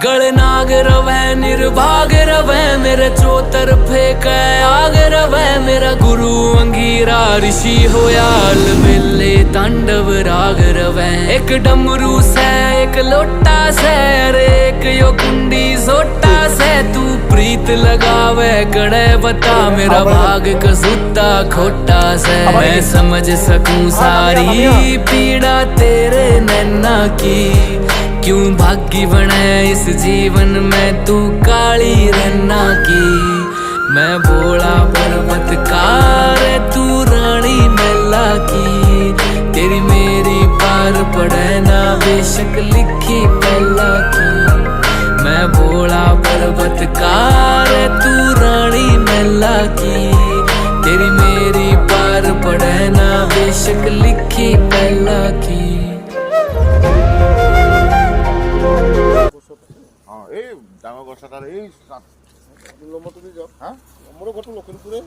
गलनाग रवै निर्भाग रवै मेरे चौतरफे कै आग रवै मेरा गुरु अंगीरा ऋषि होया अलबेले तांडव राग रवै एक डमरू से एक लोटा से अरे एक यो कुंडी सोटा से तू प्रीत लगावे कड़े बता मेरा भाग कसूता खोटा से मैं समझ सकूं सारी पीड़ा तेरे नैना की क्यों भागी बने इस जीवन में तू काली रन्ना की मैं भोला पर्वतकार तू रानी मैला की तेरी मेरी पार पड़े ना बेशक लिखी पहला की मैं भोला पर्वतकार तू रानी मैला की तेरी मेरी पार पड़े ना बेशक लिखी पहला की এই ডাঙৰ গছটাৰ এই নম্বৰটো দি যাওক হা নম্বৰৰ ঘৰটো লখিমপুৰে